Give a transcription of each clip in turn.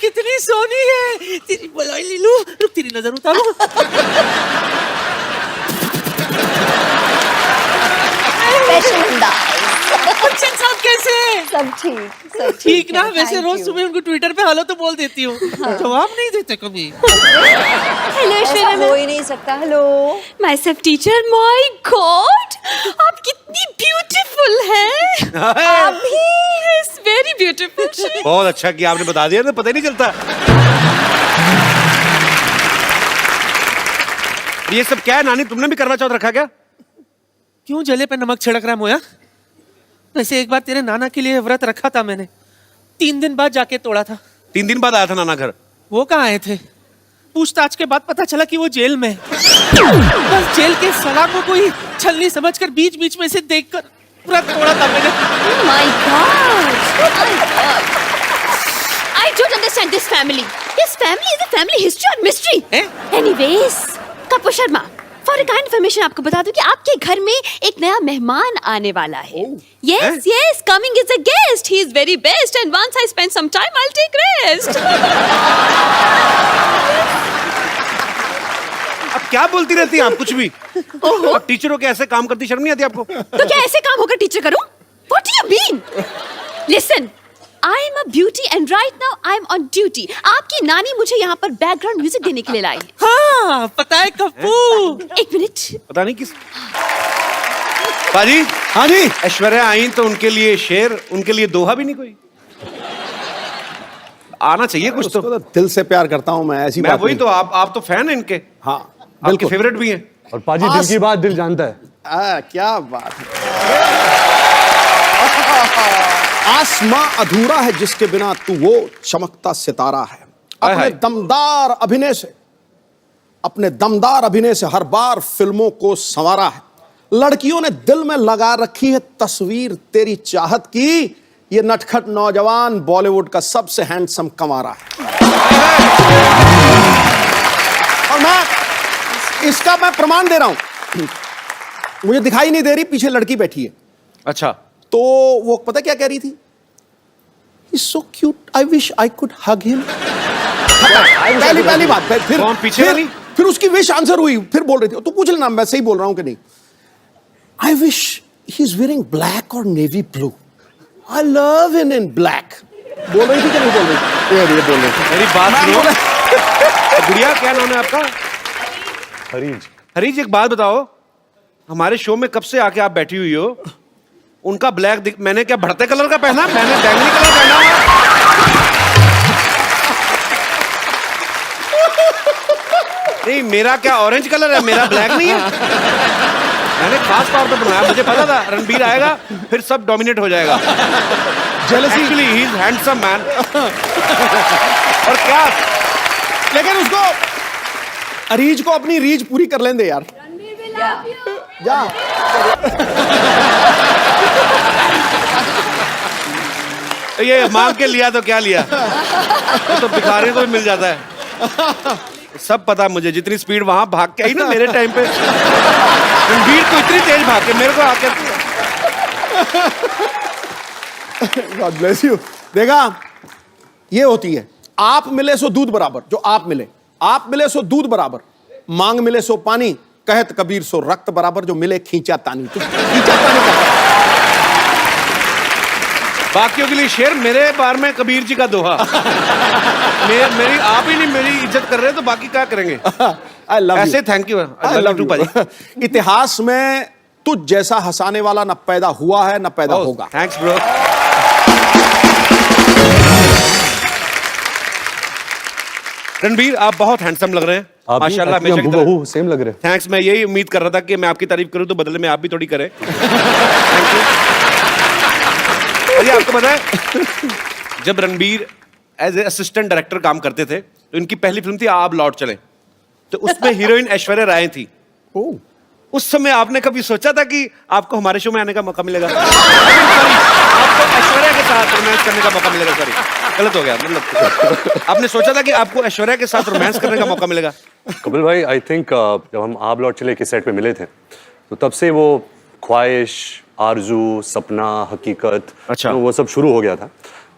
कितनी सोनी है। तेरी बुलाई ले लूं, रुक तेरी नजर उतारूं। बच्चन साहब कैसे हैं? सब ठीक ठीक ना? है, वैसे thank रोज you. सुबह उनको ट्विटर पे हेलो तो बोल देती हूँ, जवाब नहीं देते कभी। हेलो ऐसा ऐश्वर्या हो ही नहीं सकता। Hello my self teacher, my God आप कितनी ब्यूटीफुल हैं। अभी यस वेरी ब्यूटीफुल। बहुत अच्छा किया आपने बता दिया ना, पता ही नहीं चलता। ये सब क्या है नानी, तुमने भी करवा चौथ रखा क्या? क्यों जले पे नमक छिड़क रहा है मोया? वैसे एक बार तेरे नाना के लिए व्रत रखा था मैंने, 3 दिन बाद जाके तोड़ा था। 3 दिन बाद आया था नाना घर। वो कहाँ आए थे? पूछताछ के बाद पता चला कि वो जेल में है। बस जेल के सलाखों को ही छलनी समझकर बीच बीच में से देखकर व्रत तोड़ा था मैंने। My god I don't understand this family. This family is a family history और mystery. Anyways Kapoor Sharma, for kind information आपको बता दूं कि आपके घर में एक नया मेहमान आने वाला है। Yes yes, coming is a guest. He is very best and once I spend some time I will take rest. अब क्या बोलती रहती हैं आप कुछ भी? अब टीचरों के ऐसे काम करती शर्म नहीं आती आपको? तो क्या ऐसे काम होकर टीचर करूं? What do you mean? Listen, I am a beauty and right now I am on duty. आपकी नानी मुझे यहाँ पर बैकग्राउंड म्यूजिक देने के लिए लाई। हाँ पता है कप्पू। एक मिनट। पता नहीं किस पाजी। हाँ जी। ऐश्वर्या आई तो उनके लिए शेर, उनके लिए दोहा भी नहीं कोई? आना चाहिए कुछ तो। उसको दिल से प्यार करता हूँ मैं, ऐसी मैं बात वही नहीं। तो, आप तो फैन हैं इनके। हाँ आपके बिल्कुल। फेवरेट भी हैं। और पाजी दिल की बात दिल जानता है। क्या बात है। आसमां अधूरा है जिसके बिना तू वो चमकता सितारा है। अपने दमदार अभिनय से हर बार फिल्मों को संवारा है। लड़कियों ने दिल में लगा रखी है तस्वीर तेरी चाहत की। ये नटखट नौजवान बॉलीवुड का सबसे हैंडसम कमारा है। और इसका मैं प्रमाण दे रहा हूं। मुझे दिखाई नहीं दे रही, पीछे लड़की बैठी है। अच्छा, तो वो पता क्या कह रही थी? He's so cute. I wish I could hug him. पहली बात। फिर उसकी विश आंसर हुई। फिर बोल रही थी, तो पूछ लेना मैं सही बोल रहा हूं कि नहीं। I wish he's wearing black or navy blue. I love him in black. बोल रही थी कि नहीं बोल रही थी? ये बोल रही थी। मेरी बात सुनो। गुड़िया, क्या नाम है आपका? हरीज। हरीज, एक बात बताओ, हमारे शो में कब से आके आप बैठी हुई हो? उनका ब्लैक मैंने क्या बढ़ते कलर का पहना? मैंने बैंगनी कलर पहना हुआ। नहीं, मेरा क्या ऑरेंज कलर है, मेरा ब्लैक नहीं है। मैंने खास तौर पे बनाया, मुझे पता था रणबीर आएगा फिर सब डोमिनेट हो जाएगा। Jealousy. Actually, he is handsome man. और क्या, लेकिन उसको अरीज को अपनी रीज पूरी कर लेंदे यार। जा। ये मांग के लिया तो क्या लिया? तो भिखारी को भी मिल जाता है। सब पता मुझे, जितनी स्पीड वहां भाग के आई ना मेरे टाइम पे, रणबीर तो इतनी तेज भाग के मेरे को आके। God bless you. देखा, ये होती है आप मिले सो दूध बराबर। जो आप मिले सो दूध बराबर, मांग मिले सो पानी, कहत कबीर सो रक्त बराबर, जो मिले खींचा तानी। तो खींचा तानी का बाकियों के लिए शेर, मेरे बार में कबीर जी का दोहा। मेरी आप ही नहीं मेरी इज्जत कर रहे तो बाकी क्या करेंगे? I love you. ऐसे thank you. I love you. इतिहास में तुझ जैसा हंसाने वाला न पैदा हुआ है न पैदा होगा। Thanks bro. रणबीर, आप बहुत हैंडसम लग रहे हैं माशाल्लाह। हमेशा की तरह। सेम लग रहे हैं। थैंक्स, मैं यही उम्मीद कर रहा था कि मैं आपकी तारीफ करूं तो बदले में आप भी थोड़ी करें। Thank you. आपको पता है, जब Ranbir as a assistant director काम करते थे तो इनकी पहली फिल्म थी आप लौट चले, तो उसमें हीरोइन ऐश्वर्या राय थी। उस समय आपने कभी सोचा था कि आपको हमारे शो में आने का मौका मिलेगा? आपको ऐश्वर्या के साथ रोमांस करने का मौका मिलेगा? सॉरी, गलत हो गया। मतलब आपने सोचा था कि आपको ऐश्वर्या के साथ रोमांस करने का मौका मिलेगा? कपिल भाई, आई थिंक जब हम आप लौट चले के सेट पे मिले थे तो तब से वो ख्वाहिश, आरजू, सपना, हकीकत, अच्छा, वो सब शुरू हो गया था।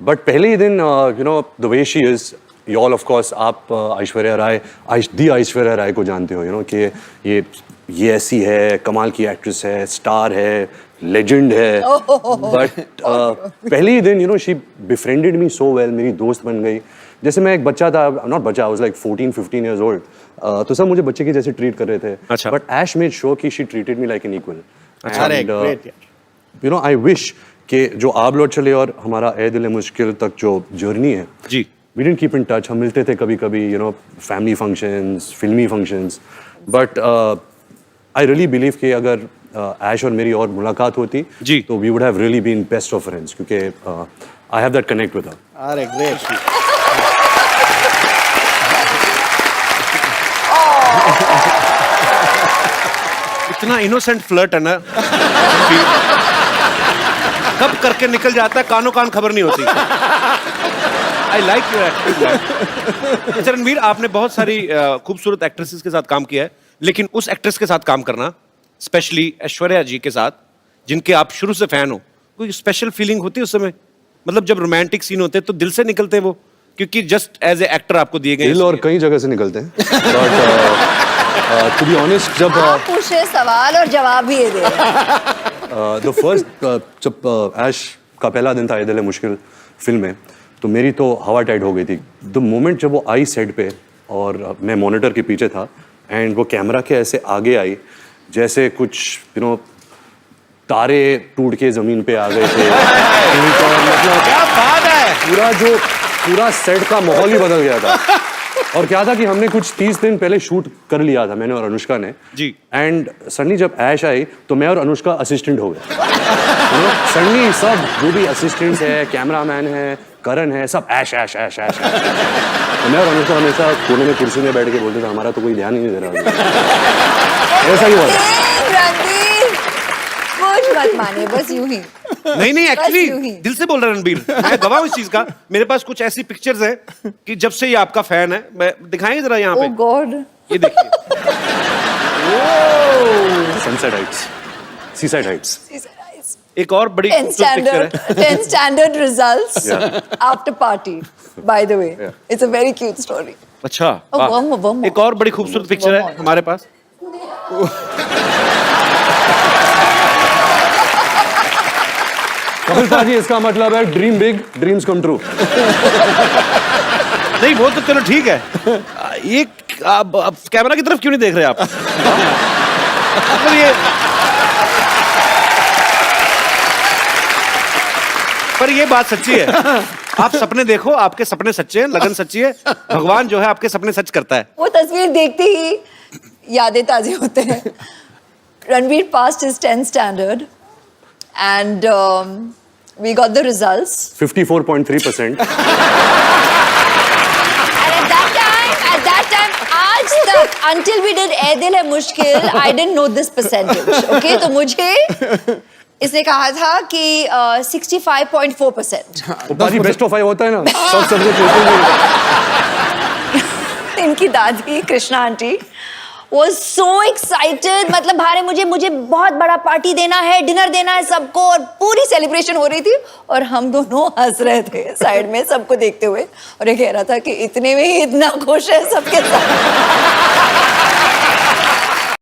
बट पहले ही दिन the way she is, you all of course आप ऐश्वर्या राय दी ऐश्वर्या राय को जानते हो, you know कि ये ऐसी है, कमाल की एक्ट्रेस है, स्टार है, लेजेंड है, बट पहले ही दिन you know she befriended me so well, मेरी दोस्त बन गई। जैसे मैं एक बच्चा था, नॉट बच्चा, I was like 14-15 years old, तो सब मुझे बच्चे की जैसे ट्रीट कर रहे थे, अच्छा। बट ऐश मेड श्योर कि she treated me like an equal। अरे ग्रेट यार। यू नो आई विश कि जो आप लौट चले और हमारा ए दिल मुश्किल तक जो जर्नी है जी, we didn't keep in touch. हम मिलते थे कभी कभी, यू नो फैमिली फंक्शंस, फिल्मी functions, but I really believe कि अगर ऐश और मेरी और मुलाकात होती जी, तो we would have really been best of friends, क्योंकि I have that connect with her. अरे ग्रेट। इतना इनोसेंट फ्लर्ट है ना कब करके निकल जाता है, कानों कान खबर नहीं होती। I like your acting. अच्छा रणवीर, आपने बहुत सारी खूबसूरत एक्ट्रेसेस के साथ काम किया है, लेकिन उस एक्ट्रेस के साथ काम करना, स्पेशली ऐश्वर्या जी के साथ, जिनके आप शुरू से फैन हो, कोई स्पेशल फीलिंग होती है उस समय? मतलब जब रोमांटिक सीन होते हैं तो दिल से निकलते हैं वो, क्योंकि जस्ट एज ए एक्टर आपको दिए गए दिल और कई जगह से निकलते हैं, बट टू बी ऑनेस्ट जब आप पूछ रहे सवाल और जवाब भी ये दे रहे हैं। द फर्स्ट जब ऐश का पहला दिन था ये दिल है मुश्किल फिल्म में, तो मेरी तो हवा टाइट हो गई थी। द मोमेंट जब वो आई सेट पे और मैं मॉनिटर के पीछे था एंड वो कैमरा के ऐसे आगे आई जैसे कुछ यू नो तारे टूट के जमीन पे आ गए थे। मतलब क्या बात है, पूरा सेट का माहौल ही बदल गया था। और क्या था कि हमने कुछ 30 दिन पहले शूट कर लिया था, मैंने और अनुष्का ने जी, एंड सडनली जब ऐश आई तो मैं और अनुष्का असिस्टेंट हो गए। सडनली सब जो भी असिस्टेंट्स है, कैमरामैन है, करण है, सब ऐश ऐश ऐश ऐश। तो मैं और अनुष्का हमेशा कोने में कुर्सी में बैठ के बोलते थे हमारा तो कोई ध्यान ही नहीं दे रहा। ऐसा ही हुआ था। रणबीर, कुछ मत माने, बस यूं ही। नहीं यूं ही। एक्चुअली दिल से बोल रहा है रणबीर, मैं गवाह हूं इस चीज का। मेरे पास कुछ ऐसी पिक्चर्स हैं कि जब से ये आपका फैन है, मैं दिखाएंगे जरा यहाँ ओह पे, गॉड, ये देखिए। Sunset Heights, seaside Heights. एक और बड़ी 10 खूबसूरत पिक्चर है। 10 standard results after party, by the way. It's a very cute story. अच्छा, Oh, वाह। one more. एक और बड़ी खूबसूरत पिक्चर है हमारे पास। कपिल पाजी, इसका मतलब है dream big, dreams come true. नहीं वो तो चलो ठीक है, ये अब कैमरा की तरफ क्यों नहीं देख रहे आप? मतलब ये, पर ये बात सच्ची है, आप सपने देखो, आपके सपने सच्चे हैं, लगन सच्ची है, भगवान जो है आपके सपने सच करता है। वो तस्वीर देखते ही यादें ताजे होते हैं। Ranbir passed his 10th standard and we got the results. 54.3%. And at that time, आज तक until we did ए दिल है मुश्किल, I didn't know this percentage. Okay, तो मुझे इसने कहा था कि 65.4%. वो पाजी बेस्ट ऑफ 5 होता है ना, सब सब्जेक्ट होते हैं। इनकी दादी Krishna aunty was so excited, मतलब भारे मुझे बहुत बड़ा पार्टी देना है, डिनर देना है सबको, और पूरी सेलिब्रेशन हो रही थी और हम दोनों हंस रहे थे साइड में सबको देखते हुए, और ये कह रहा था कि इतने में ही इतना खुश है सबके साथ।